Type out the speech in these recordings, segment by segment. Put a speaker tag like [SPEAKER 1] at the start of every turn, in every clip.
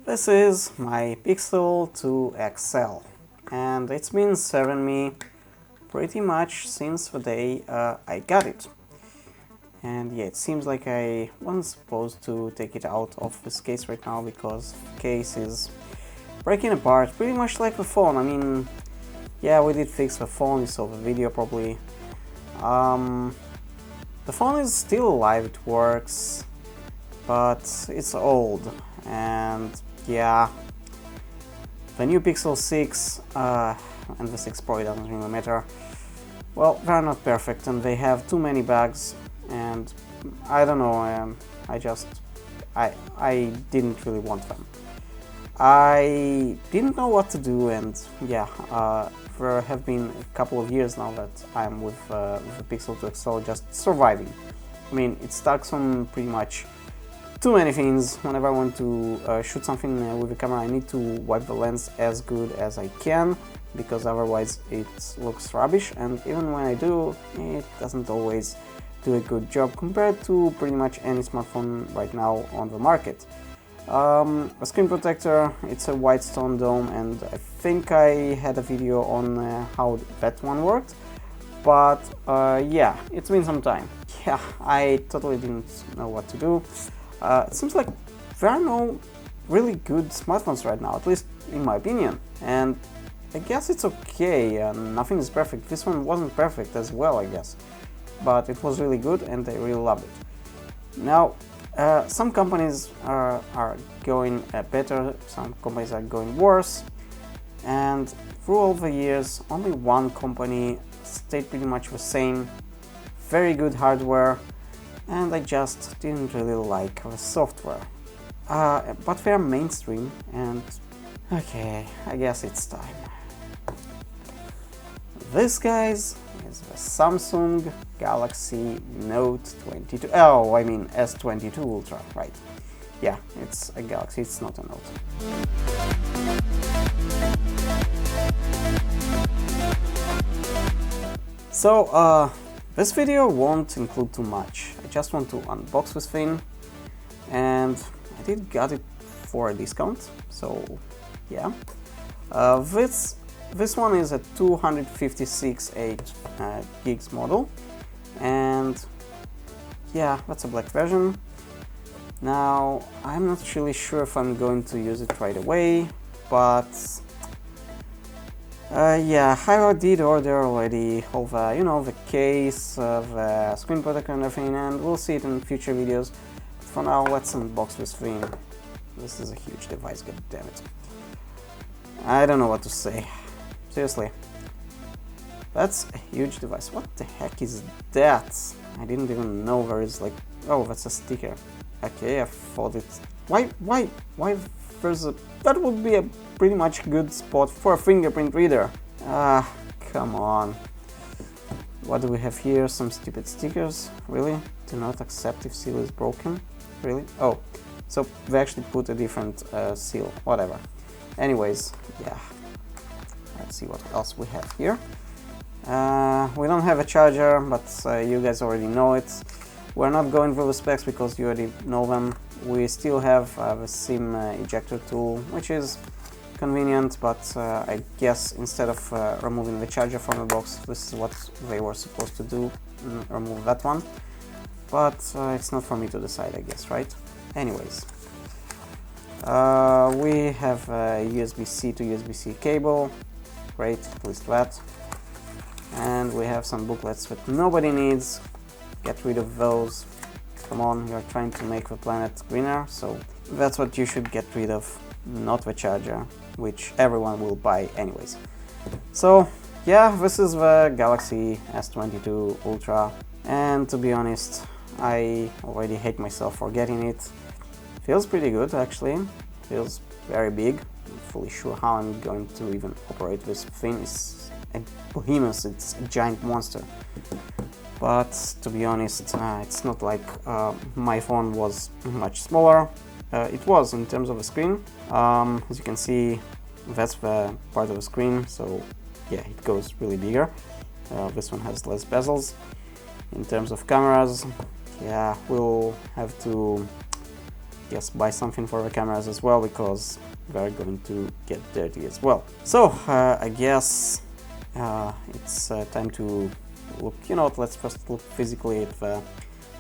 [SPEAKER 1] This is my Pixel 2 XL, and it's been serving me pretty much since the day I got it. And yeah, it seems like I wasn't supposed to take it out of this case right now because the case is breaking apart, pretty much like the phone. I mean, yeah, we did fix the phone, you saw the video probably. The phone is still alive, it works, but it's old, and yeah, the new Pixel 6 and the 6 Pro, it doesn't really matter. Well, they're not perfect and they have too many bugs, and I don't know, I didn't really want them. I didn't know what to do, and yeah, there have been a couple of years now that I'm with the Pixel 2 XL just surviving. I mean, it stuck on pretty much too many things. Whenever I want to shoot something with the camera, I need to wipe the lens as good as I can, because otherwise it looks rubbish, and even when I do, it doesn't always do a good job compared to pretty much any smartphone right now on the market. A screen protector, it's a white stone dome, and I think I had a video on how that one worked, but yeah, it's been some time. Yeah, I totally didn't know what to do. It seems like there are no really good smartphones right now, at least in my opinion, and I guess it's okay, nothing is perfect. This one wasn't perfect as well, I guess, but it was really good and I really loved it. Now, some companies are going better, some companies are going worse, and through all the years only one company stayed pretty much the same, very good hardware, and I just didn't really like the software. But they're mainstream, and okay, I guess it's time. This, guys, is the Samsung Galaxy Note 22. Oh, I mean S22 Ultra, right? Yeah, it's a Galaxy, it's not a Note. So, this video won't include too much. I just want to unbox this thing, and I did got it for a discount, so yeah. This one is a 256 gigs model, and yeah, that's a black version. Now, I'm not really sure if I'm going to use it right away, but yeah, I did order already all the, the case, the screen protector and everything, and we'll see it in future videos. But for now, let's unbox this thing. This is a huge device, god damn it. I don't know what to say. Seriously. That's a huge device. What the heck is that? I didn't even know there is like... Oh, that's a sticker. Okay, I thought it's... Why there's a... That would be a pretty much good spot for a fingerprint reader. Ah, come on. What do we have here? Some stupid stickers? Really? Do not accept if seal is broken? Really? Oh, so they actually put a different seal. Whatever. Anyways, yeah. Let's see what else we have here. We don't have a charger, but you guys already know it. We're not going through the specs because you already know them. We still have the SIM ejector tool, which is convenient, but I guess instead of removing the charger from the box, this is what they were supposed to do, remove that one. But it's not for me to decide, I guess, right? Anyways. We have a USB-C to USB-C cable. Great, at least that. And we have some booklets that nobody needs. Get rid of those. Come on, you're trying to make the planet greener, so that's what you should get rid of, not the charger, which everyone will buy anyways. So yeah, this is the Galaxy S22 Ultra, and to be honest, I already hate myself for getting it. Feels pretty good, actually. Feels very big. I'm fully sure how I'm going to even operate this thing. It's a behemoth, it's a giant monster. But to be honest, it's not like my phone was much smaller. It was in terms of the screen. As you can see, that's the part of the screen, so yeah, it goes really bigger. This one has less bezels. In terms of cameras, yeah, we'll have to guess, buy something for the cameras as well, because they're going to get dirty as well. So I guess it's time to look, you know what, let's first look physically at the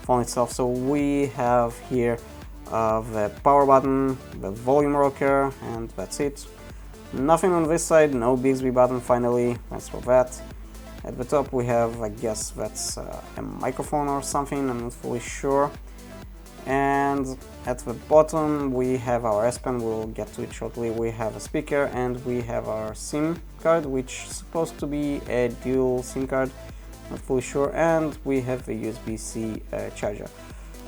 [SPEAKER 1] phone itself. So we have here the power button, the volume rocker, and that's it. Nothing on this side, no Bixby button finally, thanks for that. At the top we have, I guess that's a microphone or something, I'm not fully sure. And at the bottom we have our S Pen, we'll get to it shortly. We have a speaker and we have our SIM card, which is supposed to be a dual SIM card, not fully sure, and we have a USB-C charger.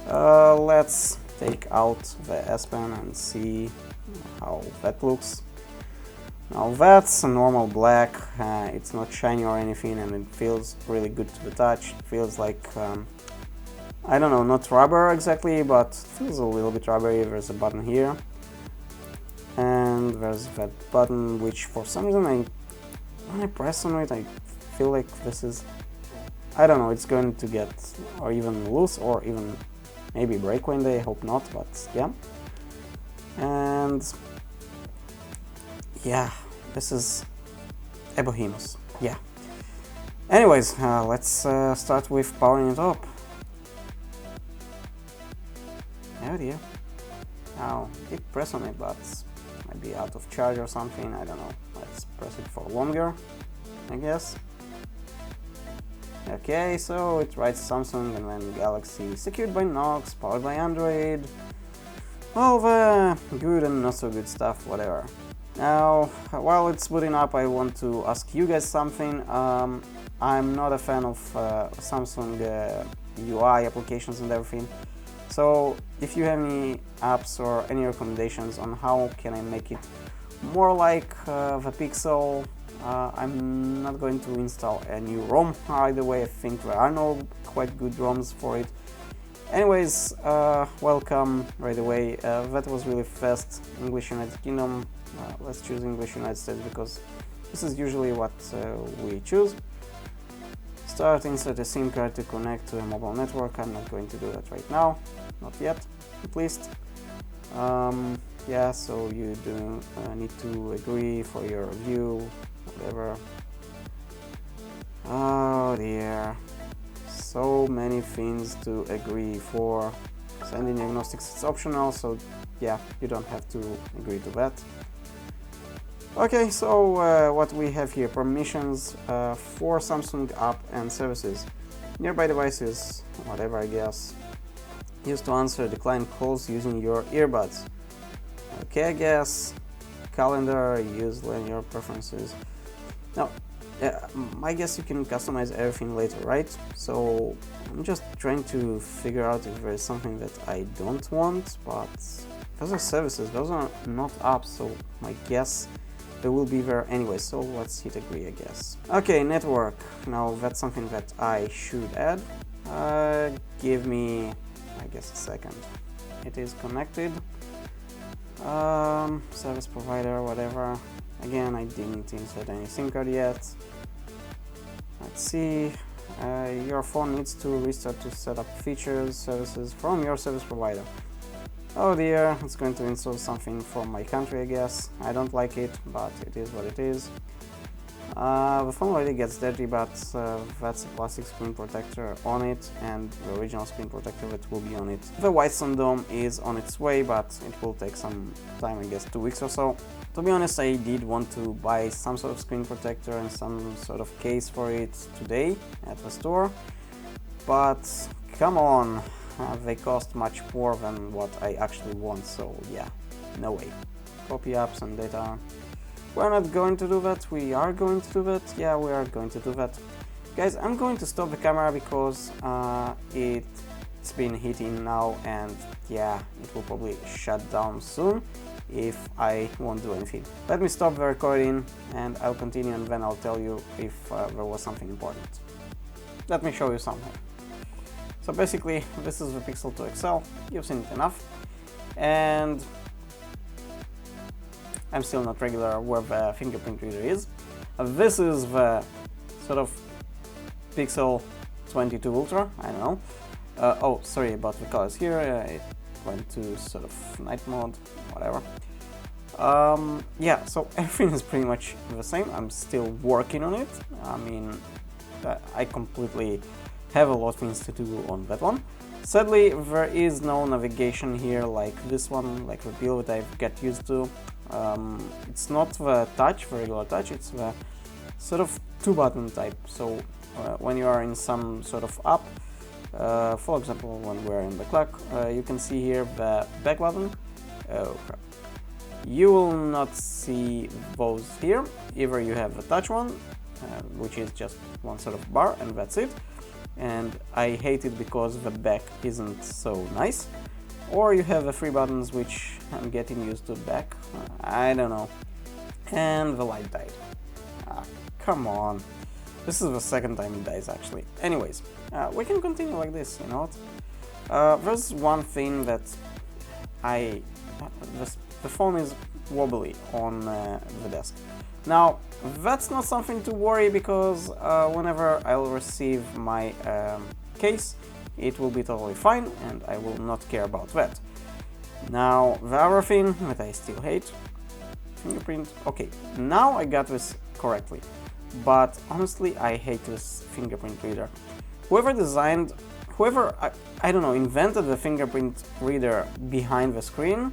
[SPEAKER 1] Let's take out the S Pen and see how that looks. Now that's a normal black, it's not shiny or anything, and it feels really good to the touch. It feels like, I don't know, not rubber exactly, but it feels a little bit rubbery. There's a button here, and there's that button which for some reason when I press on it I feel like this is, I don't know, it's going to get or even loose or even maybe break one day, I hope not, but yeah. And yeah, this is a Behemoth, yeah. Anyways, let's start with powering it up. Oh dear. Now, did press on it, but might be out of charge or something, I don't know. Let's press it for longer, I guess. Okay, so it writes Samsung and then Galaxy, secured by Knox, powered by Android. All the good and not so good stuff, whatever. Now, while it's booting up, I want to ask you guys something. I'm not a fan of Samsung UI applications and everything. So if you have any apps or any recommendations on how can I make it more like the Pixel, I'm not going to install a new ROM either way. I think there are no quite good ROMs for it. Anyways, welcome right away. That was really fast. English United Kingdom. Let's choose English United States because this is usually what we choose. Start, insert a SIM card to connect to a mobile network. I'm not going to do that right now, not yet, at least. Yeah, so you do need to agree for your review, whatever. Oh dear, so many things to agree for. Sending diagnostics is optional, so yeah, you don't have to agree to that. Okay, so what we have here, permissions for Samsung app and services. Nearby devices, whatever I guess. Used to answer declined calls using your earbuds. Okay, I guess. Calendar, use linear preferences. Now, I guess you can customize everything later, right? So I'm just trying to figure out if there is something that I don't want, but those are services, those are not apps, so my guess they will be there anyway, so let's hit agree, I guess. Okay, network. Now that's something that I should add. Give me, I guess, a second. It is connected. Service provider, whatever. Again, I didn't insert any SIM card yet. Let's see. Your phone needs to restart to set up features, services from your service provider. Oh dear, it's going to install something from my country, I guess. I don't like it, but it is what it is. The phone already gets dirty, but that's a plastic screen protector on it, and the original screen protector that will be on it. The Whitestone Dome is on its way, but it will take some time, I guess 2 weeks or so. To be honest, I did want to buy some sort of screen protector and some sort of case for it today at the store, but come on. They cost much more than what I actually want, so yeah, no way. Copy apps and data. We're not going to do that, we are going to do that, yeah, we are going to do that. Guys, I'm going to stop the camera because it's been heating now, and yeah, it will probably shut down soon if I won't do anything. Let me stop the recording and I'll continue, and then I'll tell you if there was something important. Let me show you something. So basically, this is the Pixel 2 XL, you've seen it enough, and I'm still not regular where the fingerprint reader is. This is the sort of Pixel 22 Ultra, I don't know. Oh, sorry about the colors here, it went to sort of night mode, whatever. Yeah, so everything is pretty much the same. I'm still working on it. I mean, I completely have a lot of things to do on that one. Sadly, there is no navigation here like this one, like the Peel that I've got used to. It's not the touch, the regular touch, it's the sort of 2-button type. So when you are in some sort of app, for example, when we're in the clock, you can see here the back button. Oh crap. You will not see those here. Either you have the touch one, which is just one sort of bar, and that's it. And I hate it because the back isn't so nice. Or you have the 3 buttons, which I'm getting used to back. I don't know. And the light died. Come on. This is the second time it dies, actually. Anyways, we can continue like this, you know what? There's one thing that the phone is wobbly on the desk. Now, that's not something to worry because whenever I'll receive my case, it will be totally fine and I will not care about that. Now, the other thing that I still hate, fingerprint. Okay, now I got this correctly, but honestly, I hate this fingerprint reader. Whoever, I don't know, invented the fingerprint reader behind the screen,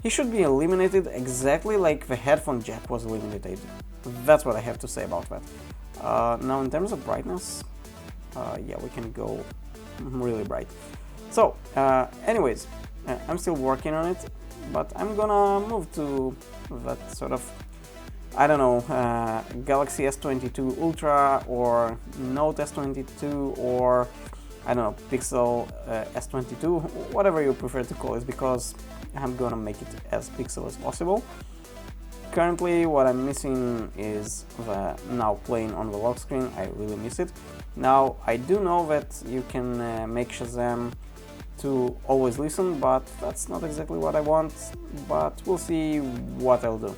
[SPEAKER 1] he should be eliminated exactly like the headphone jack was eliminated. That's what I have to say about that. Now in terms of brightness, yeah, we can go really bright. So, anyways, I'm still working on it, but I'm gonna move to that sort of, I don't know, Galaxy S22 Ultra or Note S22 or, I don't know, Pixel S22, whatever you prefer to call it, because I'm gonna make it as pixel as possible. Currently what I'm missing is the now playing on the lock screen. I really miss it. Now I do know that you can make Shazam to always listen, but that's not exactly what I want, but we'll see what I'll do.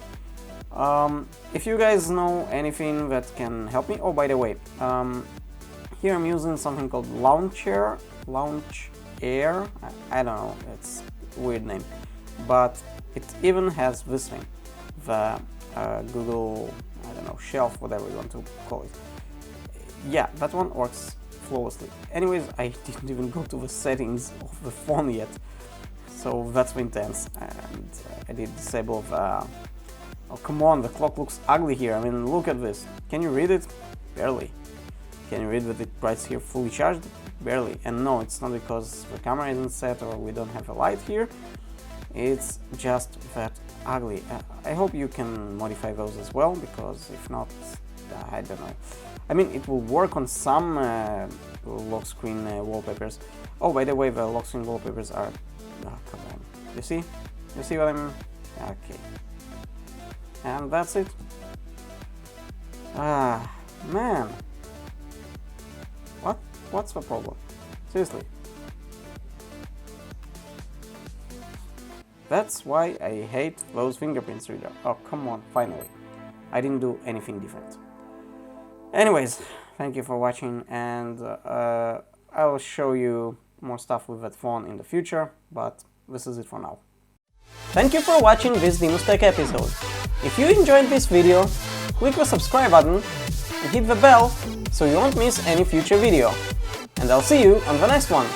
[SPEAKER 1] If you guys know anything that can help me, oh by the way, here I'm using something called Launch Air. I don't know, it's a weird name, but it even has this thing, the Google, I don't know, shelf, whatever you want to call it. Yeah, that one works flawlessly. Anyways, I didn't even go to the settings of the phone yet, so that's intense. And I did disable the... Oh come on, the clock looks ugly here. I mean, look at this. Can you read it? Barely. Can you read that it writes here fully charged? Barely. And no, it's not because the camera isn't set or we don't have a light here. It's just that ugly. I hope you can modify those as well, because if not, I don't know. I mean, it will work on some lock screen wallpapers. Oh, by the way, the lock screen wallpapers are... Oh, come on. You see? You see what I mean? Okay. And that's it. Ah, man. What's the problem? Seriously. That's why I hate those fingerprints reader. Oh, come on, finally. I didn't do anything different. Anyways, thank you for watching, and I will show you more stuff with that phone in the future, but this is it for now. Thank you for watching this Dinos Tech episode. If you enjoyed this video, click the subscribe button and hit the bell so you won't miss any future video. And I'll see you on the next one.